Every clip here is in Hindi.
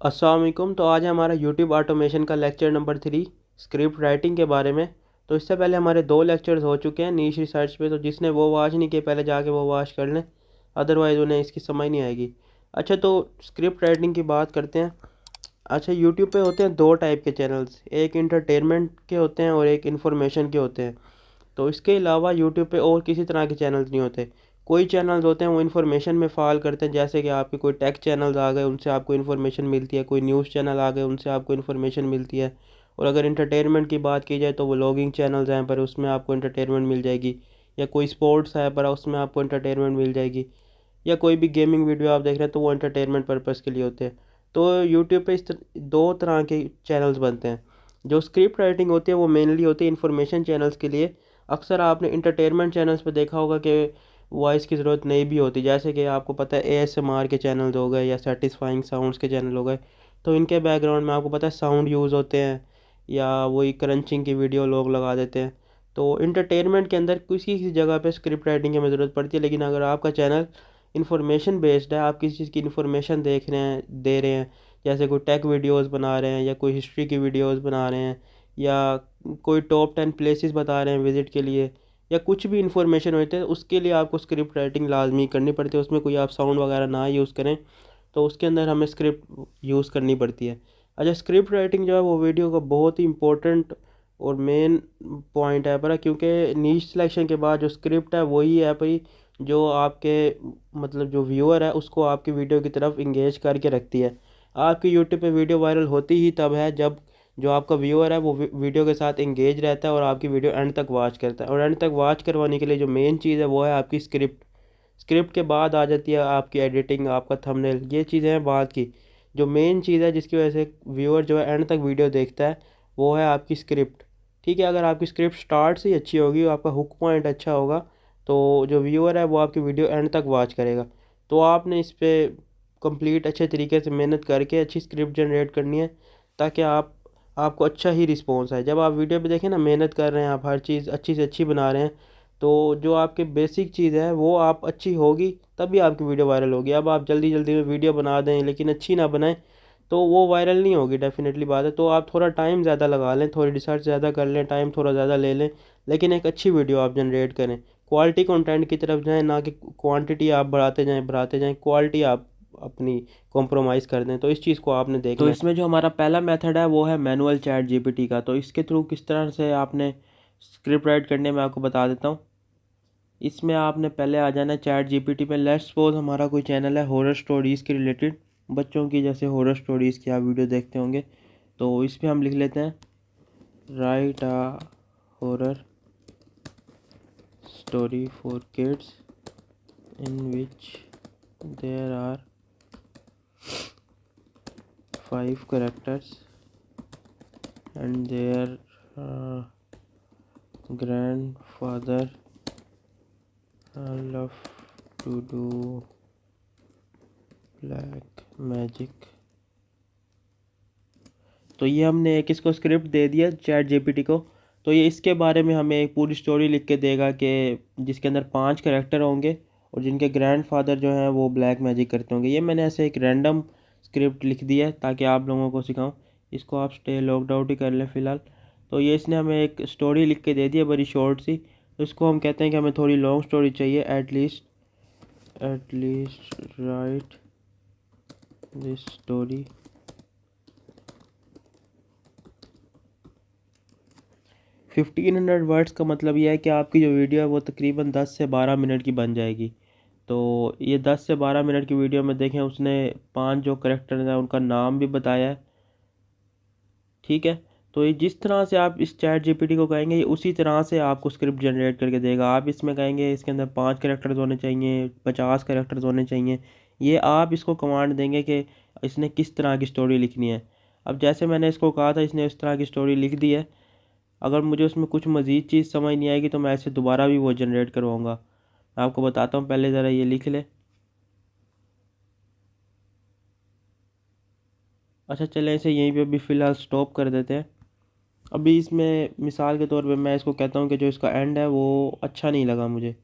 अस्सलाम वालेकुम। तो आज हमारा यूट्यूब ऑटोमेशन का लेक्चर नंबर 3 स्क्रिप्ट राइटिंग के बारे में। तो इससे पहले हमारे 2 लेक्चर्स हो चुके हैं नीश रिसर्च पे, तो जिसने वो वॉच नहीं किए पहले जाके वो वॉच कर लें, अदरवाइज़ उन्हें इसकी समझ नहीं आएगी। अच्छा, तो स्क्रिप्ट राइटिंग की बात करते हैं। अच्छा, यूट्यूब पे होते हैं 2 टाइप के चैनल्स, एक इंटरटेनमेंट के होते हैं और एक इन्फॉर्मेशन के होते हैं। तो इसके अलावा यूट्यूब पे और किसी तरह के चैनल्स नहीं होते। कोई चैनल्स होते हैं वो इन्फॉर्मेशन में फ़ॉल करते हैं, जैसे कि आपके कोई टेक चैनल्स आ गए उनसे आपको इन्फॉर्मेशन मिलती है, कोई न्यूज़ चैनल आ गए उनसे आपको इन्फॉर्मेशन मिलती है। और अगर इंटरटेनमेंट की बात की जाए तो व्लॉगिंग चैनल्स हैं पर उसमें आपको इंटरटेनमेंट मिल जाएगी, या कोई स्पोर्ट्स है पर उसमें आपको इंटरटेनमेंट मिल जाएगी, या कोई भी गेमिंग वीडियो आप देख रहे हैं तो वो एंटरटेनमेंट पर्पज़ के लिए होते हैं। तो यूट्यूब पे दो तरह के चैनल्स बनते हैं। जो स्क्रिप्ट राइटिंग होती है वो मेनली होती है इन्फॉर्मेशन चैनल्स के लिए। अक्सर आपने इंटरटेनमेंट चैनल्स पे देखा होगा कि वॉइस की ज़रूरत नहीं भी होती, जैसे कि आपको पता है एएसएमआर के चैनल्स हो गए या सेटिस्फाइंग साउंड्स के चैनल हो गए। तो इनके बैकग्राउंड में आपको पता है साउंड यूज़ होते हैं, या वही क्रंचिंग की वीडियो लोग लगा देते हैं। तो इंटरटेनमेंट के अंदर किसी किसी जगह पे स्क्रिप्ट राइटिंग की हमें ज़रूरत पड़ती है, लेकिन अगर आपका चैनल इन्फॉर्मेशन बेस्ड है, आप किसी चीज़ की इन्फॉर्मेशन देख रहे हैं, दे रहे हैं, जैसे कोई टेक वीडियोस बना रहे हैं या कोई हिस्ट्री की वीडियोस बना रहे हैं, या कोई टॉप 10 प्लेसेस बता रहे हैं विज़िट के लिए, या कुछ भी इन्फॉर्मेशन होते हैं, उसके लिए आपको स्क्रिप्ट राइटिंग लाजमी करनी पड़ती है। उसमें कोई आप साउंड वगैरह ना यूज़ करें, तो उसके अंदर हमें स्क्रिप्ट यूज़ करनी पड़ती है। अच्छा, स्क्रिप्ट राइटिंग जो है वो वीडियो का बहुत ही इंपॉर्टेंट और मेन पॉइंट है पर, क्योंकि नीश सिलेक्शन के बाद जो स्क्रिप्ट है वही है भाई जो आपके मतलब जो व्यूअर है उसको आपकी वीडियो की तरफ इंगेज करके रखती है। आपकी यूट्यूब पे वीडियो वायरल होती ही तब है जब जो आपका व्यूअर है वो वीडियो के साथ इंगेज रहता है और आपकी वीडियो एंड तक वॉच करता है। और एंड तक वॉच करवाने के लिए जो मेन चीज़ है वो है आपकी स्क्रिप्ट। स्क्रिप्ट के बाद आ जाती है आपकी एडिटिंग, आपका थंबनेल, ये चीज़ें हैं बात की। जो मेन चीज़ है जिसकी वजह से व्यूअर जो है एंड तक वीडियो देखता है वो है आपकी स्क्रिप्ट। ठीक है, अगर आपकी स्क्रिप्ट स्टार्ट से ही अच्छी होगी, आपका हुक पॉइंट अच्छा होगा, तो जो व्यूअर है वो आपकी वीडियो एंड तक वॉच करेगा। तो आपने इस पर कंप्लीट अच्छे तरीके से मेहनत करके अच्छी स्क्रिप्ट जनरेट करनी है, ताकि आपको अच्छा ही रिस्पॉन्स आए। जब आप वीडियो पे देखें ना, मेहनत कर रहे हैं आप, हर चीज़ अच्छी से अच्छी बना रहे हैं, तो जो आपके बेसिक चीज़ है वो आप अच्छी होगी तभी आपकी वीडियो वायरल होगी। अब आप जल्दी जल्दी में वीडियो बना दें लेकिन अच्छी ना बनाएं तो वो वायरल नहीं होगी, डेफिनेटली बात है। तो आप थोड़ा टाइम ज़्यादा लगा लें, थोड़ी रिसर्च ज़्यादा कर लें, टाइम थोड़ा ज़्यादा ले लें, लेकिन एक अच्छी वीडियो आप जनरेट करें। क्वालिटी कंटेंट की तरफ जाएं, ना कि क्वांटिटी आप बढ़ाते जाएं, क्वालिटी आप अपनी कॉम्प्रोमाइज़ कर दें। तो इस चीज़ को आपने देखना तो है। इसमें जो हमारा पहला मेथड है वो है मैनुअल चैट जीपीटी का। तो इसके थ्रू किस तरह से आपने स्क्रिप्ट राइट करने में आपको बता देता हूँ। इसमें आपने पहले आ जाना है चैट जीपीटी पे। लेट्स सपोज हमारा कोई चैनल है हॉरर स्टोरीज़ के रिलेटेड, बच्चों की जैसे हॉरर स्टोरीज़ की आप वीडियो देखते होंगे। तो इस पर हम लिख लेते हैं write a horror story for kids in which there are 5 characters and their grandfather love to do black magic। तो ये हमने एक इसको स्क्रिप्ट दे दिया चैट जीपीटी को। तो ये इसके बारे में हमें एक पूरी स्टोरी लिख के देगा कि जिसके अंदर 5 कैरेक्टर होंगे और जिनके ग्रैंडफादर जो हैं वो ब्लैक मैजिक करते होंगे। ये मैंने ऐसे एक रैंडम स्क्रिप्ट लिख दिया है ताकि आप लोगों को सिखाऊं। इसको आप स्टे लॉग्ड आउट ही कर लें फ़िलहाल। तो ये इसने हमें एक स्टोरी लिख के दे दी है बड़ी शॉर्ट सी। तो इसको हम कहते हैं कि हमें थोड़ी लॉन्ग स्टोरी चाहिए। At least right this story 1500 words का मतलब यह है कि आपकी जो वीडियो है वो तकरीबन 10 से 12 मिनट की बन जाएगी। तो ये 10 से 12 मिनट की वीडियो में देखें उसने 5 जो करेक्टर्स हैं उनका नाम भी बताया है। ठीक है, तो ये जिस तरह से आप इस चैट जीपीटी को कहेंगे ये उसी तरह से आपको स्क्रिप्ट जनरेट करके देगा। आप इसमें कहेंगे इसके अंदर 5 करेक्टर्स होने चाहिए, 50 करेक्टर्स होने चाहिए, ये आप इसको कमांड देंगे कि इसने किस तरह की स्टोरी लिखनी है। अब जैसे मैंने इसको कहा था इसने उस तरह की स्टोरी लिख दी है। अगर मुझे उसमें कुछ मज़ीद चीज़ समझ नहीं आएगी तो मैं इसे दोबारा भी वो जनरेट करवाऊँगा। मैं आपको बताता हूँ, पहले ज़रा ये लिख ले। अच्छा चलें, इसे यहीं पे अभी फ़िलहाल स्टॉप कर देते हैं। अभी इसमें मिसाल के तौर पे मैं इसको कहता हूँ कि जो इसका एंड है वो अच्छा नहीं लगा मुझे।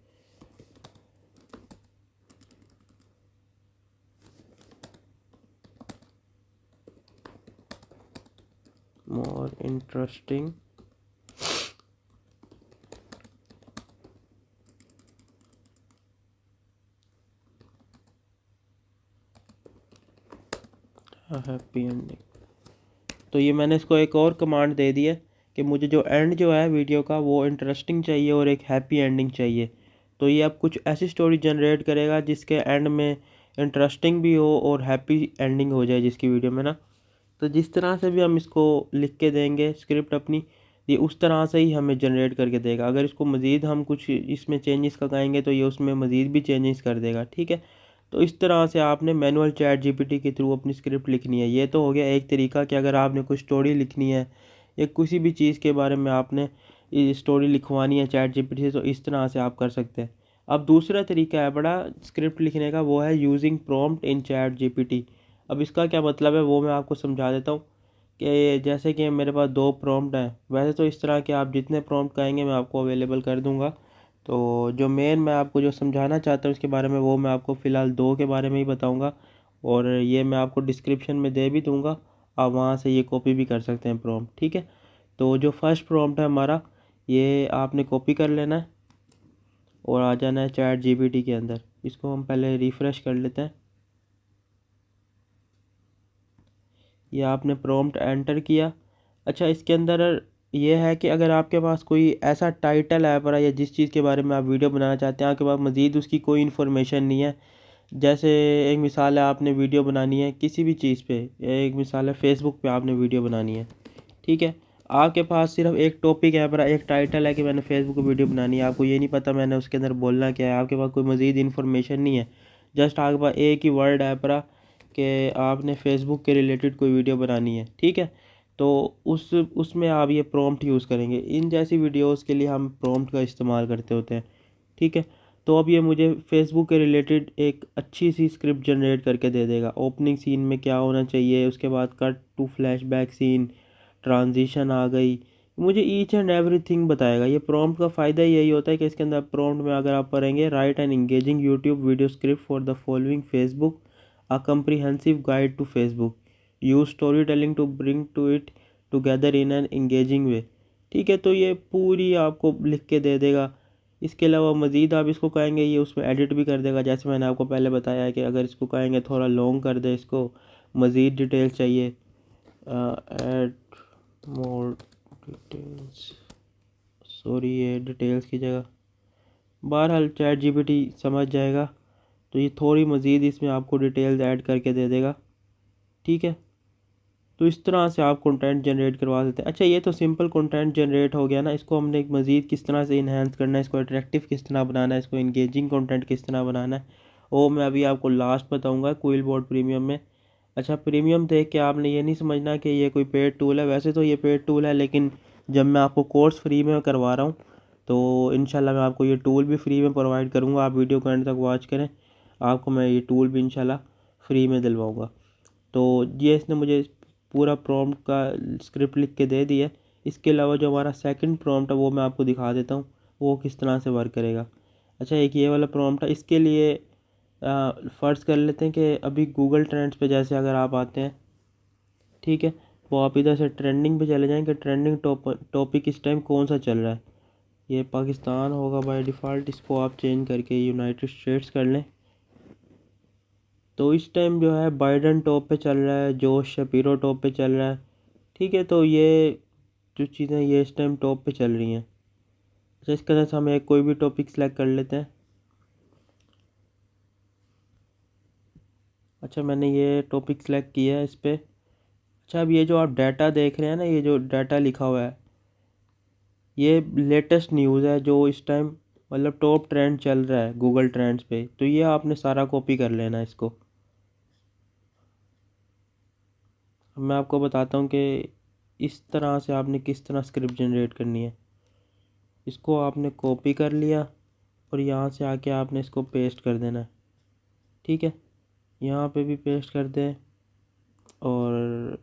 more interesting happy ending. तो ये मैंने इसको एक और कमांड दे दी है कि मुझे जो एंड जो है वीडियो का वो इंटरेस्टिंग चाहिए और एक हैप्पी एंडिंग चाहिए। तो ये अब कुछ ऐसी स्टोरी जनरेट करेगा जिसके एंड में इंटरेस्टिंग भी हो और हैप्पी एंडिंग हो जाए जिसकी वीडियो में ना। तो जिस तरह से भी हम इसको लिख के देंगे स्क्रिप्ट अपनी, ये उस तरह से ही हमें जनरेट करके देगा। अगर इसको मज़ीद हम कुछ इसमें चेंजेस कराएंगे तो ये उसमें मज़ीद भी चेंजेस कर देगा, ठीक है। तो इस तरह से आपने मैनुअल चैट जीपीटी के थ्रू अपनी स्क्रिप्ट लिखनी है। ये तो हो गया एक तरीका कि अगर आपने कुछ स्टोरी लिखनी है या किसी भी चीज़ के बारे में आपने स्टोरी लिखवानी है चैट जीपीटी से, तो इस तरह से आप कर सकते हैं। अब दूसरा तरीका है बड़ा स्क्रिप्ट लिखने का, वो है यूजिंग प्रॉम्प्ट इन चैट जीपीटी। अब इसका क्या मतलब है वो मैं आपको समझा देता हूँ कि जैसे कि मेरे पास 2 प्रॉम्प्ट हैं। वैसे तो इस तरह के आप जितने प्रॉम्प्ट कहेंगे मैं आपको अवेलेबल कर दूँगा। तो जो मेन मैं आपको जो समझाना चाहता हूँ इसके बारे में वो मैं आपको फ़िलहाल 2 के बारे में ही बताऊँगा, और ये मैं आपको डिस्क्रिप्शन में दे भी दूँगा, आप वहाँ से ये कॉपी भी कर सकते हैं प्रॉम्प्ट, ठीक है। तो जो फर्स्ट प्रॉम्प्ट है हमारा, ये आपने कॉपी कर लेना है और आ जाना है चैट जीपीटी के अंदर। इसको हम पहले रिफ़्रेश कर लेते हैं। ये आपने प्रॉम्प्ट एंटर किया। अच्छा, इसके अंदर ये है कि अगर आपके पास कोई ऐसा टाइटल है पर या जिस चीज़ के बारे में आप वीडियो बनाना चाहते हैं आपके पास मज़ीद उसकी कोई इन्फॉर्मेशन नहीं है, जैसे एक मिसाल है आपने वीडियो बनानी है किसी भी चीज़ पे, एक मिसाल है फेसबुक पे आपने वीडियो बनानी है, ठीक है। आपके पास सिर्फ एक टॉपिक है पर एक टाइटल है कि मैंने फेसबुक पे वीडियो बनानी है, आपको ये नहीं पता मैंने उसके अंदर बोलना क्या है, आपके पास कोई मज़ीद इन्फॉर्मेशन नहीं है, जस्ट आपके पास एक ही वर्ड है पर कि आपने फेसबुक के रिलेटेड कोई वीडियो बनानी है, ठीक है। तो उसमें आप ये प्रॉम्प्ट यूज़ करेंगे। इन जैसी वीडियोस के लिए हम प्रॉम्प्ट का इस्तेमाल करते होते हैं, ठीक है। तो अब ये मुझे फेसबुक के रिलेटेड एक अच्छी सी स्क्रिप्ट जनरेट करके दे देगा। ओपनिंग सीन में क्या होना चाहिए, उसके बाद cut to flashback scene, transition आ गई, मुझे ईच एंड एवरीथिंग बताएगा। ये प्रॉम्प्ट का फ़ायदा यही होता है कि इसके अंदर प्रॉम्प्ट में अगर आप पढ़ेंगे, right and engaging YouTube video script for the following Facebook, a comprehensive guide to Facebook, use storytelling to bring to it together in an engaging way, ठीक है। तो ये पूरी आपको लिख के दे देगा। इसके अलावा मज़ीद आप इसको कहेंगे ये उसमें एडिट भी कर देगा, जैसे मैंने आपको पहले बताया है कि अगर इसको कहेंगे थोड़ा लॉन्ग कर दे, इसको मज़ीद डिटेल्स चाहिए, ऐड मोर डिटेल्स, सॉरी ये डिटेल्स की जगह, बहरहाल चैट जीपीटी समझ जाएगा। तो ये थोड़ी मज़ीद इसमें आपको डिटेल्स ऐड करके दे देगा, ठीक है। तो इस तरह से आप कंटेंट जनरेट करवा सकते हैं। अच्छा, ये तो सिंपल कंटेंट जनरेट हो गया ना, इसको हमने एक मज़ीद किस तरह से इन्हेंस करना है, इसको अट्रैक्टिव किस तरह बनाना है, इसको इंगेजिंग कंटेंट किस तरह बनाना है, वो मैं अभी आपको लास्ट बताऊँगा क्विलबोर्ड प्रीमियम में। अच्छा, प्रीमियम देख के आपने ये नहीं समझना कि ये कोई पेड टूल है, वैसे तो ये पेड टूल है, लेकिन जब मैं आपको कोर्स फ्री में करवा रहा हूँ तो इंशाल्लाह मैं आपको ये टूल भी फ्री में प्रोवाइड करूँगा। आप वीडियो को एंड तक वॉच करें, आपको मैं ये टूल भी इंशाल्लाह फ्री में दिलवाऊँगा। तो ये इसने मुझे पूरा प्रॉम्प्ट का स्क्रिप्ट लिख के दे दी है। इसके अलावा जो हमारा सेकंड प्रॉम्प्ट है वो मैं आपको दिखा देता हूँ वो किस तरह से वर्क करेगा। अच्छा, एक ये वाला प्रॉम्प्ट है, इसके लिए फ़र्ज़ कर लेते हैं कि अभी गूगल ट्रेंड्स पे जैसे अगर आप आते हैं, ठीक है, वो आप इधर से ट्रेंडिंग पे चले जाएँ कि ट्रेंडिंग टॉपिक इस टाइम कौन सा चल रहा है। ये पाकिस्तान होगा बाय डिफ़ॉल्ट, इसको आप चेंज करके यूनाइटेड स्टेट्स कर लें। तो इस टाइम जो है बाइडन टॉप पे चल रहा है, जोश शपीरो टॉप पे चल रहा है, ठीक है। तो ये जो चीज़ें ये इस टाइम टॉप पे चल रही हैं। अच्छा, इसके अंदर से हम एक कोई भी टॉपिक सेलेक्ट कर लेते हैं। अच्छा, मैंने ये टॉपिक सेलेक्ट किया है इस पर। अच्छा, अब ये जो आप डाटा देख रहे हैं ना, ये जो डाटा लिखा हुआ है ये लेटेस्ट न्यूज़ है जो इस टाइम मतलब टॉप ट्रेंड चल रहा है गूगल ट्रेंड्स पे। तो ये आपने सारा कॉपी कर लेना है इसको। अब मैं आपको बताता हूँ कि इस तरह से आपने किस तरह स्क्रिप्ट जनरेट करनी है। इसको आपने कॉपी कर लिया और यहाँ से आके आपने इसको पेस्ट कर देना है, ठीक है। यहाँ पे भी पेस्ट कर दें और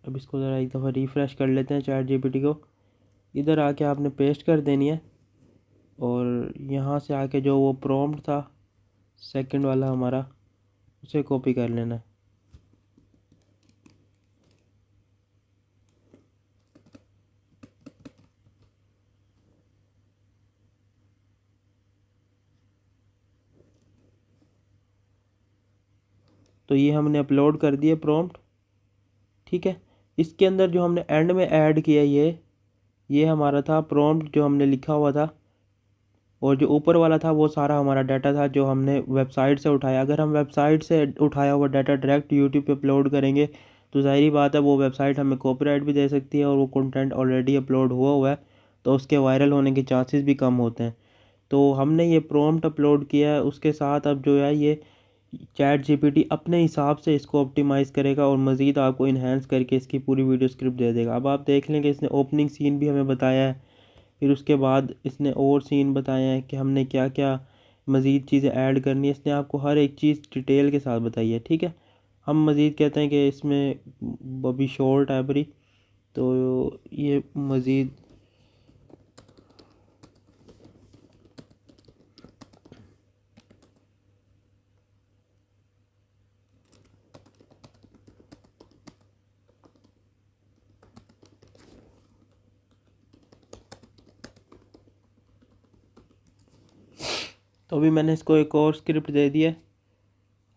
अब इसको ज़रा एक दफ़ा रिफ़्रेश कर लेते हैं चैट जीपीटी को। इधर आके आपने पेस्ट कर देनी है और यहाँ से आके जो वो प्रॉम्प्ट था सेकंड वाला हमारा, उसे कॉपी कर लेना है। तो ये हमने अपलोड कर दिया प्रॉम्प्ट, ठीक है। इसके अंदर जो हमने एंड में ऐड किया ये हमारा था प्रॉम्प्ट जो हमने लिखा हुआ था, और जो ऊपर वाला था वो सारा हमारा डाटा था जो हमने वेबसाइट से उठाया। अगर हम वेबसाइट से उठाया हुआ डाटा डायरेक्ट यूट्यूब पे अपलोड करेंगे तो ज़ाहिर बात है वो वेबसाइट हमें कॉपीराइट भी दे सकती है, और वो कंटेंट ऑलरेडी अपलोड हुआ है तो उसके वायरल होने के चांसेस भी कम होते हैं। तो हमने ये प्रॉम्प्ट अपलोड किया है, उसके साथ अब जो है ये चैट जीपीटी अपने हिसाब से इसको ऑप्टिमाइज़ करेगा और मज़ीद आपको इन्हेंस करके इसकी पूरी वीडियो स्क्रिप्ट दे देगा। अब आप देख लें कि इसने ओपनिंग सीन भी हमें बताया है, फिर उसके बाद इसने और सीन बताए हैं कि हमने क्या क्या मज़ीद चीज़ें ऐड करनी है। इसने आपको हर एक चीज़ डिटेल के साथ बताई है, ठीक है। हम मज़ीद कहते हैं कि इसमें अभी शॉर्ट है बरी, तो ये मज़ीद तो अभी मैंने इसको एक और स्क्रिप्ट दे दी है।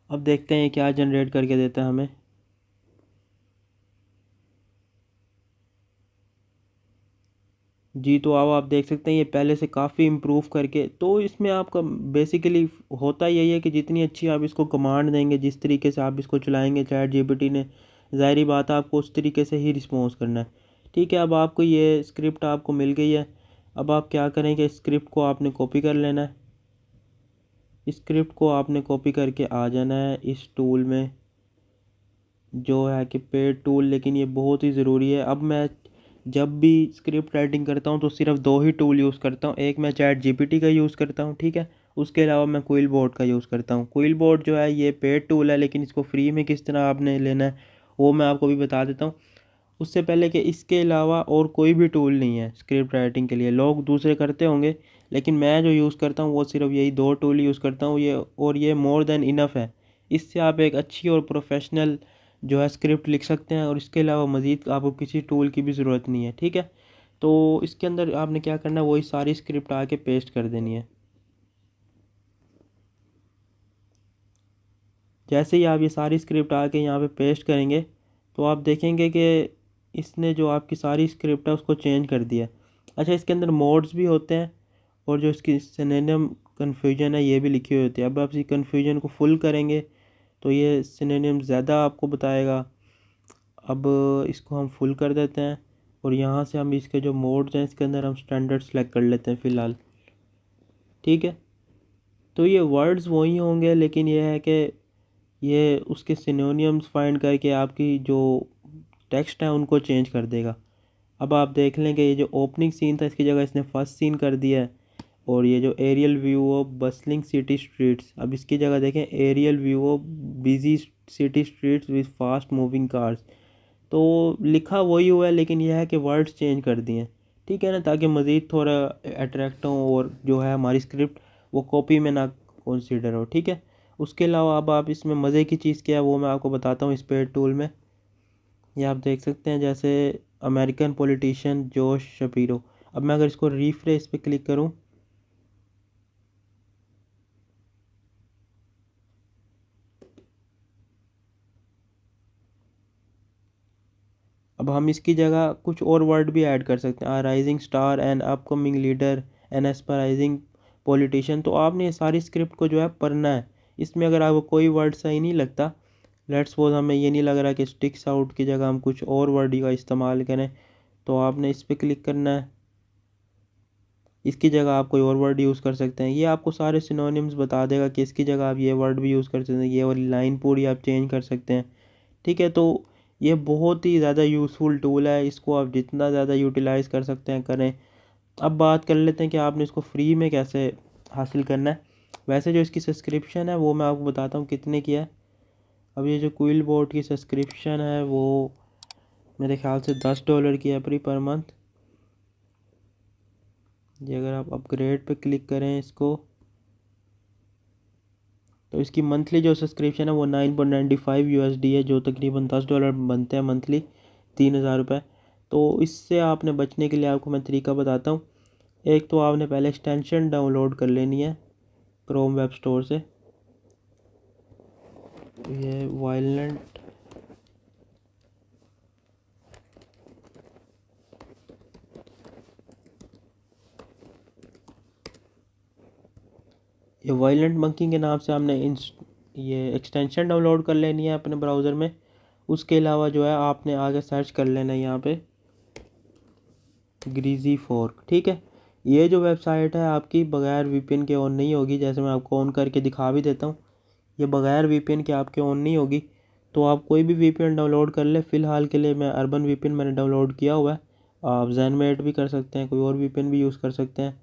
अब देखते हैं क्या जनरेट करके देता है हमें। जी, तो अब आप देख सकते हैं ये पहले से काफ़ी इम्प्रूव करके, तो इसमें आपका बेसिकली होता यही है कि जितनी अच्छी आप इसको कमांड देंगे, जिस तरीके से आप इसको चलाएंगे चैट जीपीटी ने, ज़ाहिर बात है आपको उस तरीके से ही रिस्पॉन्स करना है, ठीक है। अब आपको ये स्क्रिप्ट आपको मिल गई है। अब आप क्या करेंगे, इस स्क्रिप्ट को आपने कॉपी कर लेना है। इस स्क्रिप्ट को आपने कॉपी करके आ जाना है इस टूल में जो है कि पेड टूल, लेकिन ये बहुत ही ज़रूरी है। अब मैं जब भी स्क्रिप्ट राइटिंग करता हूँ तो सिर्फ दो ही टूल यूज़ करता हूँ, एक मैं चैट जीपीटी का यूज़ करता हूँ, ठीक है। उसके अलावा मैं क्विल बोर्ड का यूज़ करता हूँ। क्विल बोर्ड जो है ये पेड टूल है, लेकिन इसको फ्री में किस तरह आपने लेना है वो मैं आपको भी बता देता हूँ। उससे पहले कि इसके अलावा और कोई भी टूल नहीं है स्क्रिप्ट राइटिंग के लिए। लोग दूसरे करते होंगे, लेकिन मैं जो यूज़ करता हूँ वो सिर्फ यही दो टूल यूज़ करता हूँ ये, और ये मोर देन इनफ है। इससे आप एक अच्छी और प्रोफेशनल जो है स्क्रिप्ट लिख सकते हैं, और इसके अलावा मज़ीद आपको किसी टूल की भी ज़रूरत नहीं है, ठीक है। तो इसके अंदर आपने क्या करना है, वही सारी स्क्रिप्ट आके पेस्ट कर देनी है। जैसे ही आप ये सारी स्क्रिप्ट आके यहाँ पे पेस्ट करेंगे तो आप देखेंगे कि इसने जो आपकी सारी स्क्रिप्ट है उसको चेंज कर दिया। अच्छा, इसके अंदर मोड्स भी होते हैं, और जो इसकी सिनोनिम कन्फ्यूजन है ये भी लिखी हुई होती है। अब आप इसी कन्फ्यूजन को फुल करेंगे तो ये सिनोनिम ज़्यादा आपको बताएगा। अब इसको हम फुल कर देते हैं, और यहाँ से हम इसके जो मोड्स हैं इसके अंदर हम स्टैंडर्ड सेलेक्ट कर लेते हैं फ़िलहाल, ठीक है। तो ये वर्ड्स वही होंगे, लेकिन ये है कि ये उसके सिनोनिम्स फाइंड करके आपकी जो टेक्स्ट है उनको चेंज कर देगा। अब आप देख लें कि ये जो ओपनिंग सीन था इसकी जगह इसने फर्स्ट सीन कर दिया है, और ये जो aerial view of bustling city streets, अब इसकी जगह देखें aerial view of busy city streets with fast moving cars. तो लिखा वही हुआ है, लेकिन यह है कि वर्ड्स चेंज कर दिए हैं, ठीक है ना, ताकि मज़ीद थोड़ा अट्रैक्ट हो और जो है हमारी स्क्रिप्ट वो कॉपी में ना कंसीडर हो, ठीक है। उसके अलावा अब आप इसमें मज़े की चीज़ क्या है वो मैं आपको बताता हूँ इस पेड टूल में। ये आप देख सकते हैं जैसे अमेरिकन पॉलिटिशियन जोश शपीरो। अब मैं अगर इसको रिफ्रेश पे क्लिक करूँ, अब हम इसकी जगह कुछ और वर्ड भी ऐड कर सकते हैं, a rising star and upcoming leader an aspiring politician. तो आपने ये सारी स्क्रिप्ट को जो है पढ़ना है। इसमें अगर आपको कोई वर्ड सही नहीं लगता, लेट्स सपोज हमें ये नहीं लग रहा कि स्टिक्स आउट की जगह हम कुछ और वर्ड का इस्तेमाल करें, तो आपने इस पर क्लिक करना है। इसकी जगह आप कोई और वर्ड यूज़ कर सकते हैं। ये आपको सारे सिनोनिम्स बता देगा कि इसकी जगह आप ये वर्ड भी यूज़ कर सकते हैं, ये वाली लाइन पूरी आप चेंज कर सकते हैं, ठीक है। तो ये बहुत ही ज़्यादा यूज़फुल टूल है, इसको आप जितना ज़्यादा यूटिलाइज़ कर सकते हैं करें। अब बात कर लेते हैं कि आपने इसको फ्री में कैसे हासिल करना है। वैसे जो इसकी सब्सक्रिप्शन है वो मैं आपको बताता हूँ कितने की है। अब ये जो क्विल बोर्ड की सब्सक्रिप्शन है वो मेरे ख्याल से $10 की है पर मंथ। ये अगर आप अपग्रेड पे क्लिक करें इसको, तो इसकी मंथली जो सब्सक्रिप्शन है वो $9.95 है, जो तकरीबन $10 बनते हैं मंथली, 3,000 रुपये। तो इससे आपने बचने के लिए आपको मैं तरीका बताता हूँ। एक तो आपने पहले एक्सटेंशन डाउनलोड कर लेनी है क्रोम वेब स्टोर से। ये वायलेंट मंकी के नाम से हमने ये एक्सटेंशन डाउनलोड कर लेनी है अपने ब्राउज़र में। उसके अलावा जो है आपने आगे सर्च कर लेना है यहाँ पे ग्रीजी फोर्क। ठीक है, ये जो वेबसाइट है आपकी बगैर वीपीएन के ऑन नहीं होगी। जैसे मैं आपको ऑन करके दिखा भी देता हूँ, ये बगैर वीपीएन के आपके ऑन नहीं होगी। तो आप कोई भी वीपीएन डाउनलोड कर ले। फ़िलहाल के लिए मैं अर्बन वीपीएन मैंने डाउनलोड किया हुआ है। आप ज़ेनमेट भी कर सकते हैं, कोई और वीपीएन भी यूज़ कर सकते हैं।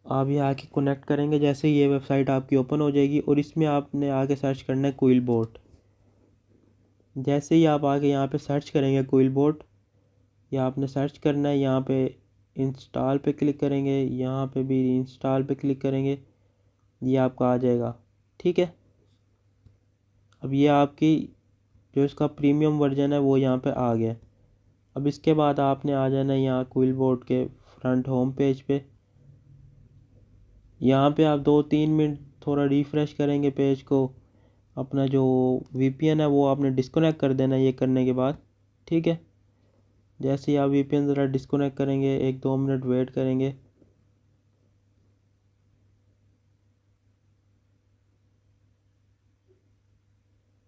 आप ये आके कनेक्ट करेंगे, जैसे ये वेबसाइट आपकी ओपन हो जाएगी और इसमें आपने आके सर्च करना है क्विलबोट। जैसे ही आप आके यहाँ पे सर्च करेंगे क्विलबोट, या आपने सर्च करना है, यहाँ पे इंस्टॉल पे क्लिक करेंगे, यहाँ पे भी इंस्टॉल पे क्लिक करेंगे, ये आपका आ जाएगा। ठीक है, अब ये आपकी जो इसका प्रीमियम वर्जन है वो यहाँ पे आ गया। अब इसके बाद आपने आ जाना है यहाँ क्विलबोट के फ्रंट होम पेज पे। यहाँ पे आप 2-3 मिनट थोड़ा रिफ़्रेश करेंगे पेज को। अपना जो वीपीएन है वो आपने डिस्कनेक्ट कर देना ये करने के बाद। ठीक है, जैसे ही आप वीपीएन ज़रा डिस्कनेक्ट करेंगे, 1-2 मिनट वेट करेंगे।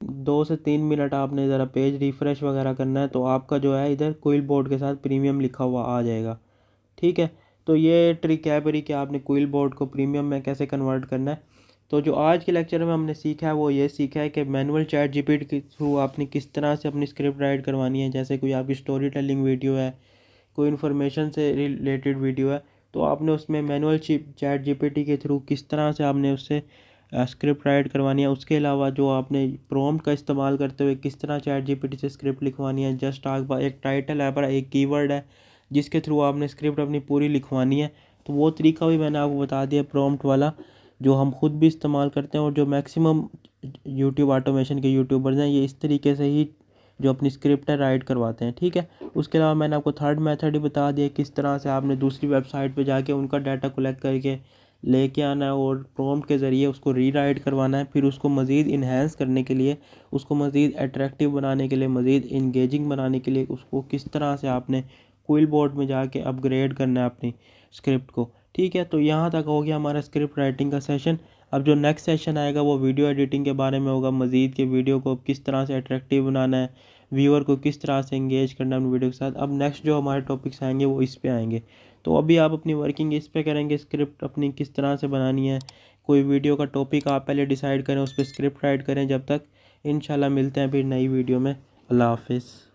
दो से 3 मिनट आपने ज़रा पेज रिफ़्रेश वगैरह करना है, तो आपका जो है इधर क्विलबोट के साथ प्रीमियम लिखा हुआ आ जाएगा। ठीक है, तो ये ट्रिक है मेरी कि आपने क्विलबोट को प्रीमियम में कैसे कन्वर्ट करना है। तो जो आज के लेक्चर में हमने सीखा है वो ये सीखा है कि मैनुअल चैट जीपीटी के थ्रू आपने किस तरह से अपनी स्क्रिप्ट राइट करवानी है। जैसे कोई आपकी स्टोरी टेलिंग वीडियो है, कोई इन्फॉर्मेशन से रिलेटेड वीडियो है, तो आपने उसमें मैनुअल चैट जीपीटी के थ्रू किस तरह से आपने उससे स्क्रिप्ट राइट करवानी है। उसके अलावा जो आपने प्रॉम्प्ट का इस्तेमाल करते हुए किस तरह चैट जीपीटी से स्क्रिप्ट लिखवानी है। जस्ट आग एक टाइटल है पर एक कीवर्ड है जिसके थ्रू आपने स्क्रिप्ट अपनी पूरी लिखवानी है। तो वो तरीका भी मैंने आपको बता दिया प्रॉम्प्ट वाला, जो हम खुद भी इस्तेमाल करते हैं और जो मैक्सिमम यूट्यूब ऑटोमेशन के यूट्यूबर्स हैं ये इस तरीके से ही जो अपनी स्क्रिप्ट है राइट करवाते हैं। ठीक है, उसके अलावा मैंने आपको थर्ड मेथड ही बता दिया किस तरह से आपने दूसरी वेबसाइट पे जाके उनका डाटा कलेक्ट करके लेके आना है और प्रॉम्प्ट के ज़रिए उसको रीराइट करवाना है। फिर उसको मज़ीद इन्हेंस करने के लिए, उसको मज़ीद अट्रैक्टिव बनाने के लिए, मज़ीद इंगेजिंग बनाने के लिए उसको किस तरह से आपने क्विलबोट में जाके अपग्रेड करना है अपनी स्क्रिप्ट को। ठीक है, तो यहाँ तक हो गया हमारा स्क्रिप्ट राइटिंग का सेशन। अब जो नेक्स्ट सेशन आएगा वो वीडियो एडिटिंग के बारे में होगा। मज़ीद के वीडियो को किस तरह से अट्रैक्टिव बनाना है, व्यूअर को किस तरह से इंगेज करना है अपनी वीडियो के साथ। अब नेक्स्ट जो हमारे टॉपिक्स आएंगे वो इस पे आएंगे। तो अभी आप अपनी वर्किंग इस पे करेंगे, स्क्रिप्ट अपनी किस तरह से बनानी है। कोई वीडियो का टॉपिक आप पहले डिसाइड करें, उस पर स्क्रिप्ट राइट करें। जब तक इंशाल्लाह मिलते हैं फिर नई वीडियो में। अल्लाह हाफिज़।